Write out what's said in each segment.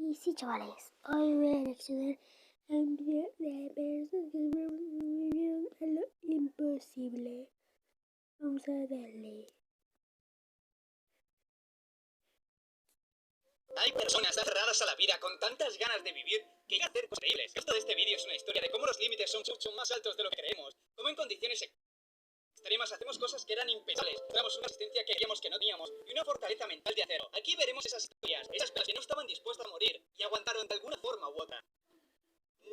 Y sí, chavales, hoy voy a reaccionar a un video de personas que vivieron a lo imposible. Vamos a darle. Hay personas aferradas a la vida con tantas ganas de vivir que llegan a hacer cosas increíbles. Esto de este vídeo es una historia de cómo los límites son mucho más altos de lo que creemos, cómo en condiciones extremas hacemos cosas que eran impensables, damos una existencia que creíamos que no teníamos y una fortaleza mental de acero. Aquí veremos esas historias, esas personas que no estaban dispuestas a morir y aguantaron de alguna forma u otra.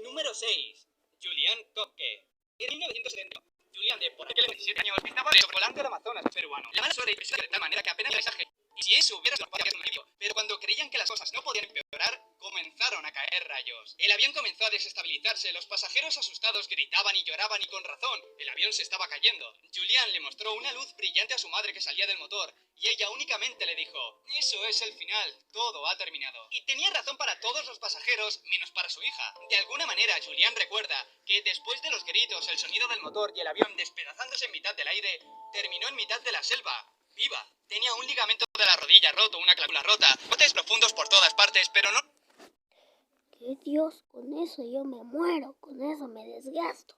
Número 6. Julian Koepke. En 1970, Julian, de por aquel 17 años, estaba sobrevolando el Amazonas peruano. La mala suerte impresionó de tal manera que apenas el paisaje. Y si eso hubiera sido un alivio, pero cuando creían que las cosas no podían empeorar, comenzaron a caer rayos. El avión comenzó a desestabilizarse, los pasajeros asustados gritaban y lloraban y con razón. El avión se estaba cayendo. Julian le mostró una luz brillante a su madre que salía del motor, y ella únicamente le dijo: eso es el final, todo ha terminado. Y tenía razón para todos los pasajeros, menos para su hija. De alguna manera, Julian recuerda que después de los gritos, el sonido del motor y el avión despedazándose en mitad del aire, terminó en mitad de la selva, viva. Tenía un ligamento de la rodilla roto, una clavícula rota, cortes profundos por todas partes, pero no... Que Dios, con eso yo me muero, con eso me desgasto.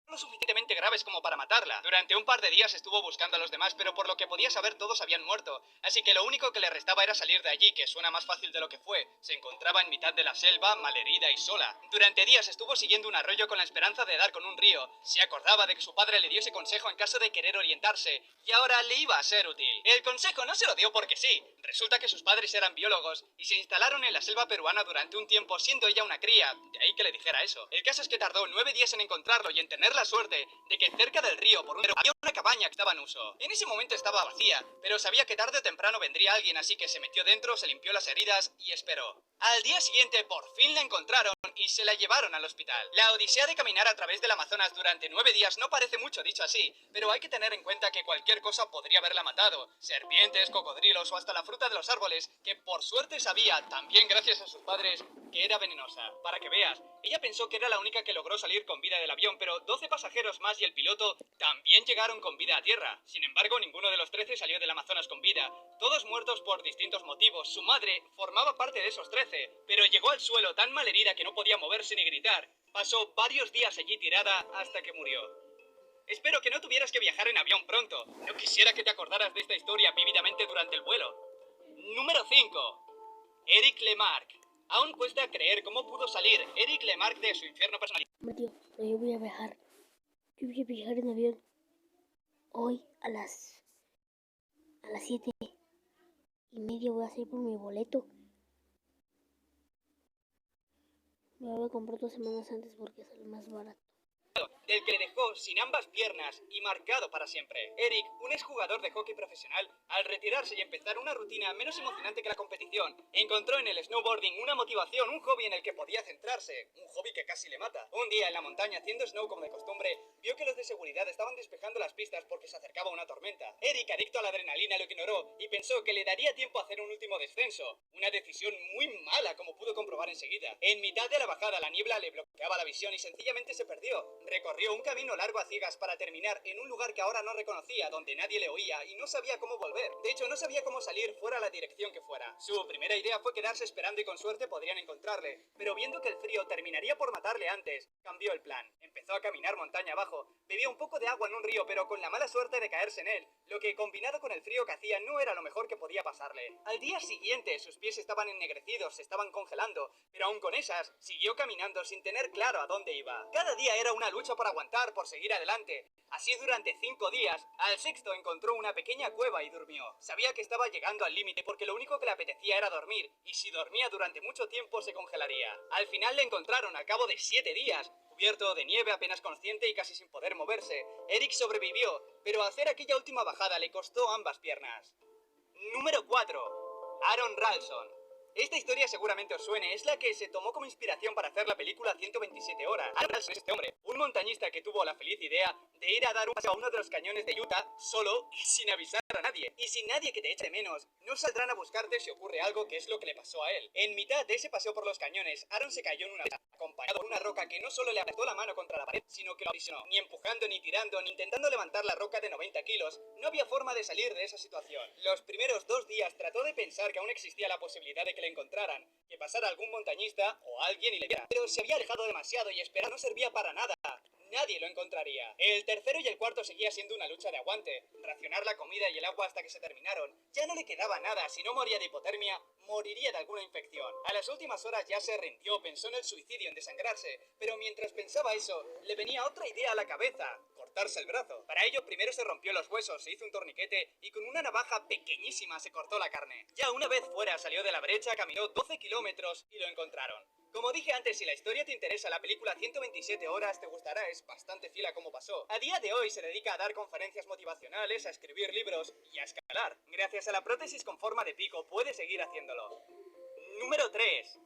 lo suficientemente graves como para matarla. Durante un par de días estuvo buscando a los demás, pero por lo que podía saber todos habían muerto, así que lo único que le restaba era salir de allí, que suena más fácil de lo que fue. Se encontraba en mitad de la selva, malherida y sola. Durante días estuvo siguiendo un arroyo con la esperanza de dar con un río. Se acordaba de que su padre le dio ese consejo en caso de querer orientarse, y ahora le iba a ser útil. El consejo no se lo dio porque sí. Resulta que sus padres eran biólogos y se instalaron en la selva peruana durante un tiempo, siendo ella una cría, de ahí que le dijera eso. El caso es que tardó 9 días en encontrarlo y en tener la suerte de que cerca del río por un había una cabaña que estaba en uso. En ese momento estaba vacía, pero sabía que tarde o temprano vendría alguien, así que se metió dentro, se limpió las heridas y esperó. Al día siguiente por fin la encontraron y se la llevaron al hospital. La odisea de caminar a través del Amazonas durante 9 días no parece mucho dicho así, pero hay que tener en cuenta que cualquier cosa podría haberla matado. Serpientes, cocodrilos o hasta la fruta de los árboles, que por suerte sabía, también gracias a sus padres, que era venenosa. Para que veas, ella pensó que era la única que logró salir con vida del avión, pero 12 pasajeros más y el piloto también llegaron con vida a tierra. Sin embargo, ninguno de los 13 salió del Amazonas con vida, todos muertos por distintos motivos. Su madre formaba parte de esos 13, pero llegó al suelo tan malherida que no podía moverse ni gritar. Pasó varios días allí tirada hasta que murió. Espero que no tuvieras que viajar en avión pronto. No quisiera que te acordaras de esta historia vívidamente durante el vuelo. Número 5. Eric Lemarque. Aún cuesta creer cómo pudo salir Eric Lemarque de su infierno personal. Tío, pero yo voy a viajar. Yo voy a viajar en avión. Hoy a las 7:30 voy a salir por mi boleto. Me voy a comprar 2 semanas antes porque sale más barato. Del que le dejó sin ambas piernas y marcado para siempre. Eric, un exjugador de hockey profesional, al retirarse y empezar una rutina menos emocionante que la competición, encontró en el snowboarding una motivación, un hobby en el que podía centrarse, un hobby que casi le mata. Un día en la montaña, haciendo snow como de costumbre, vio que los de seguridad estaban despejando las pistas porque se acercaba una tormenta. Eric, adicto a la adrenalina, lo ignoró y pensó que le daría tiempo a hacer un último descenso. Una decisión muy mala, como pudo comprobar enseguida. En mitad de la bajada, la niebla le bloqueaba la visión y sencillamente se perdió. Recorrió un camino largo a ciegas para terminar en un lugar que ahora no reconocía, donde nadie le oía y no sabía cómo volver. De hecho, no sabía cómo salir fuera a la dirección que fuera. Su primera idea fue quedarse esperando y con suerte podrían encontrarle, pero viendo que el frío terminaría por matarle antes, cambió el plan. Empezó a caminar montaña abajo, bebía un poco de agua en un río, pero con la mala suerte de caerse en él, lo que combinado con el frío que hacía no era lo mejor que podía pasarle. Al día siguiente sus pies estaban ennegrecidos, se estaban congelando, pero aún con esas, siguió caminando sin tener claro a dónde iba. Cada día era una lucha por aguantar, por seguir adelante. Así durante 5 días, al sexto encontró una pequeña cueva y durmió. Sabía que estaba llegando al límite porque lo único que le apetecía era dormir, y si dormía durante mucho tiempo se congelaría. Al final le encontraron al cabo de 7 días, cubierto de nieve, apenas consciente y casi sin poder moverse. Eric sobrevivió, pero hacer aquella última bajada le costó ambas piernas. Número 4. Aaron Ralston. Esta historia seguramente os suene, es la que se tomó como inspiración para hacer la película 127 horas. Aaron Ralston es este hombre, un montañista que tuvo la feliz idea de ir a dar un paseo a uno de los cañones de Utah solo y sin avisar a nadie. Y sin nadie que te eche de menos, no saldrán a buscarte si ocurre algo, que es lo que le pasó a él. En mitad de ese paseo por los cañones, Aaron se cayó en una acompañado por una roca que no solo le apretó la mano contra la pared, sino que lo aprisionó. Ni empujando, ni tirando, ni intentando levantar la roca de 90 kilos, no había forma de salir de esa situación. Los primeros 2 días trató de pensar que aún existía la posibilidad de que le le encontraran, que pasara algún montañista o alguien y le viera. Pero se había alejado demasiado y esperar no servía para nada. Nadie lo encontraría. El tercero y el cuarto seguía siendo una lucha de aguante. Racionar la comida y el agua hasta que se terminaron. Ya no le quedaba nada. Si no moría de hipotermia, moriría de alguna infección. A las últimas horas ya se rindió, pensó en el suicidio, en desangrarse. Pero mientras pensaba eso, le venía otra idea a la cabeza: cortarse el brazo. Para ello primero se rompió los huesos, se hizo un torniquete y con una navaja pequeñísima se cortó la carne. Ya una vez fuera salió de la brecha, caminó 12 kilómetros y lo encontraron. Como dije antes, si la historia te interesa, la película 127 horas te gustará, es bastante fiel a cómo pasó. A día de hoy se dedica a dar conferencias motivacionales, a escribir libros y a escalar. Gracias a la prótesis con forma de pico puede seguir haciéndolo. Número 3.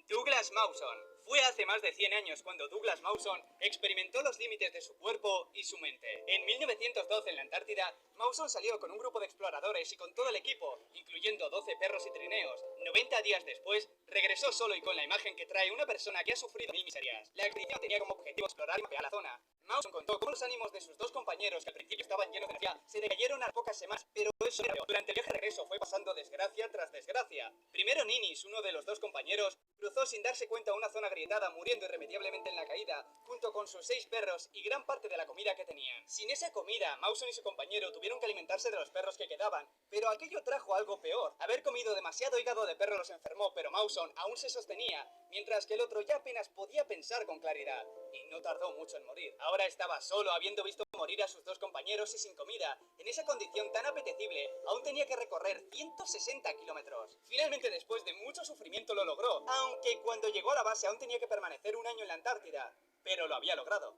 Douglas Mawson. Fue hace más de 100 años cuando Douglas Mawson experimentó los límites de su cuerpo y su mente. En 1912, en la Antártida, Mawson salió con un grupo de exploradores y con todo el equipo, incluyendo 12 perros y trineos. 90 días después, regresó solo y con la imagen que trae una persona que ha sufrido mil miserias. La expedición tenía como objetivo explorar y mapear la zona. Mawson contó cómo los ánimos de sus dos compañeros, que al principio estaban llenos de energía, se decayeron a las pocas semanas, pero eso era peor. Durante el viaje de regreso fue pasando desgracia tras desgracia. Primero Ninis, uno de los dos compañeros, cruzó sin darse cuenta una zona agrietada, muriendo irremediablemente en la caída, junto con sus 6 perros y gran parte de la comida que tenían. Sin esa comida, Mawson y su compañero tuvieron que alimentarse de los perros que quedaban, pero aquello trajo algo peor. Haber comido demasiado hígado de perro los enfermó, pero Mawson aún se sostenía, mientras que el otro ya apenas podía pensar con claridad. Y no tardó mucho en morir. Ahora estaba solo, habiendo visto morir a sus dos compañeros y sin comida. En esa condición tan apetecible, aún tenía que recorrer 160 kilómetros. Finalmente, después de mucho sufrimiento, lo logró, aunque cuando llegó a la base aún tenía que permanecer un año en la Antártida. Pero lo había logrado.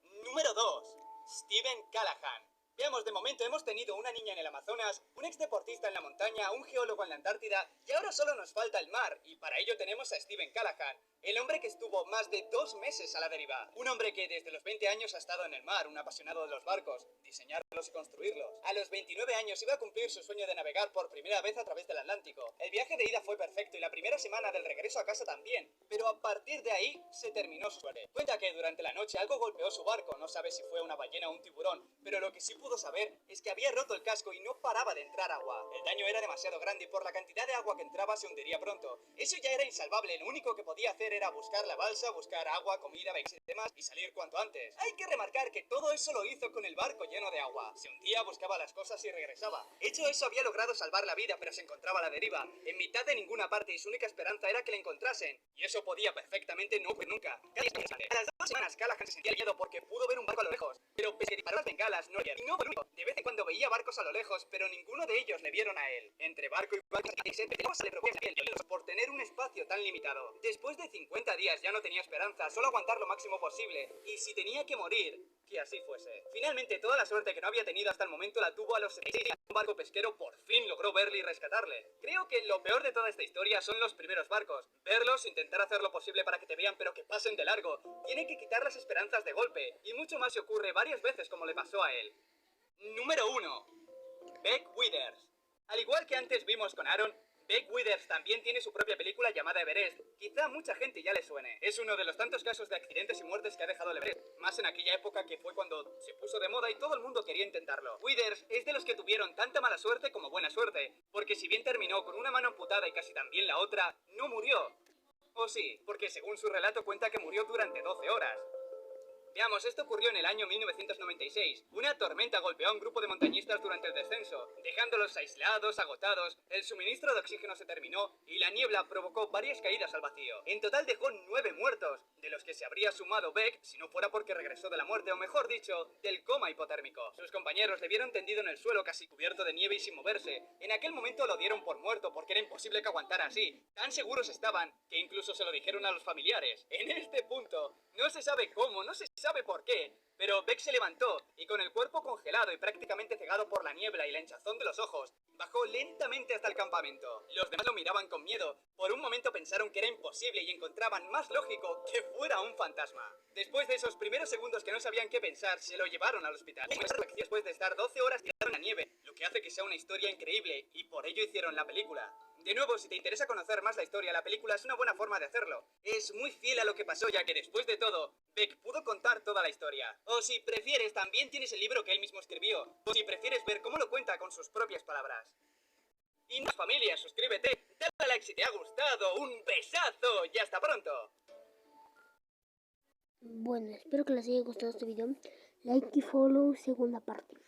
Número 2. Steven Callahan. Veamos, de momento hemos tenido una niña en el Amazonas, un ex deportista en la montaña, un geólogo en la Antártida, y ahora solo nos falta el mar, y para ello tenemos a Steven Callahan, el hombre que estuvo más de 2 meses a la deriva. Un hombre que desde los 20 años ha estado en el mar, un apasionado de los barcos, diseñarlos y construirlos. A los 29 años iba a cumplir su sueño de navegar por primera vez a través del Atlántico. El viaje de ida fue perfecto y la primera semana del regreso a casa también, pero a partir de ahí se terminó su suerte. Cuenta que durante la noche algo golpeó su barco, no sabe si fue una ballena o un tiburón, pero lo que sí pudo saber es que había roto el casco y no paraba de entrar agua. El daño era demasiado grande y por la cantidad de agua que entraba se hundiría pronto. Eso ya era insalvable, lo único que podía hacer era buscar la balsa, buscar agua, comida, vehículos y demás y salir cuanto antes. Hay que remarcar que todo eso lo hizo con el barco lleno de agua. Se hundía, buscaba las cosas y regresaba. Hecho eso, había logrado salvar la vida, pero se encontraba a la deriva, en mitad de ninguna parte, y su única esperanza era que le encontrasen. Y eso podía perfectamente no ocurrir nunca. A las 2 semanas Callahan se sentía aliviado porque pudo ver un barco a lo lejos, pero pese a disparar las bengalas, no vieron. Y no fue el único. De vez en cuando veía barcos a lo lejos, pero ninguno de ellos le vieron a él. Entre barco y barco se le provocó por tener un espacio tan limitado. Después de 50 días ya no tenía esperanza, solo aguantar lo máximo posible, y si tenía que morir, que así fuese. Finalmente, toda la suerte que no había tenido hasta el momento la tuvo a los 76 días. Un barco pesquero por fin logró verle y rescatarle. Creo que lo peor de toda esta historia son los primeros barcos. Verlos, intentar hacer lo posible para que te vean, pero que pasen de largo. Tiene que quitar las esperanzas de golpe, y mucho más se ocurre varias veces como le pasó a él. Número 1. Beck Withers. Al igual que antes vimos con Aaron, Beck Withers también tiene su propia película llamada Everest. Quizá a mucha gente ya le suene. Es uno de los tantos casos de accidentes y muertes que ha dejado el Everest, más en aquella época que fue cuando se puso de moda y todo el mundo quería intentarlo. Withers es de los que tuvieron tanta mala suerte como buena suerte, porque si bien terminó con una mano amputada y casi también la otra, no murió. O sí, porque según su relato cuenta que murió durante 12 horas. Veamos, esto ocurrió en el año 1996. Una tormenta golpeó a un grupo de montañistas durante el descenso, dejándolos aislados, agotados, el suministro de oxígeno se terminó y la niebla provocó varias caídas al vacío. En total dejó 9 muertos, de los que se habría sumado Beck si no fuera porque regresó de la muerte, o mejor dicho, del coma hipotérmico. Sus compañeros le vieron tendido en el suelo casi cubierto de nieve y sin moverse. En aquel momento lo dieron por muerto porque era imposible que aguantara así. Tan seguros estaban que incluso se lo dijeron a los familiares. En este punto, no se sabe cómo, no se sabe por qué, pero Beck se levantó y con el cuerpo congelado y prácticamente cegado por la niebla y la hinchazón de los ojos, bajó lentamente hasta el campamento. Los demás lo miraban con miedo. Por un momento pensaron que era imposible y encontraban más lógico que fuera un fantasma. Después de esos primeros segundos que no sabían qué pensar, se lo llevaron al hospital. Después de estar 12 horas tirado en la nieve, lo que hace que sea una historia increíble, y por ello hicieron la película. De nuevo, si te interesa conocer más la historia, la película es una buena forma de hacerlo. Es muy fiel a lo que pasó, ya que después de todo, Beck pudo contar toda la historia. O si prefieres, también tienes el libro que él mismo escribió. O si prefieres ver cómo lo cuenta con sus propias palabras. Y no, familia, suscríbete, dale a like si te ha gustado. gustado. ¡Un besazo! ¡Y hasta pronto! Bueno, espero que les haya gustado este video. Like y follow, segunda parte.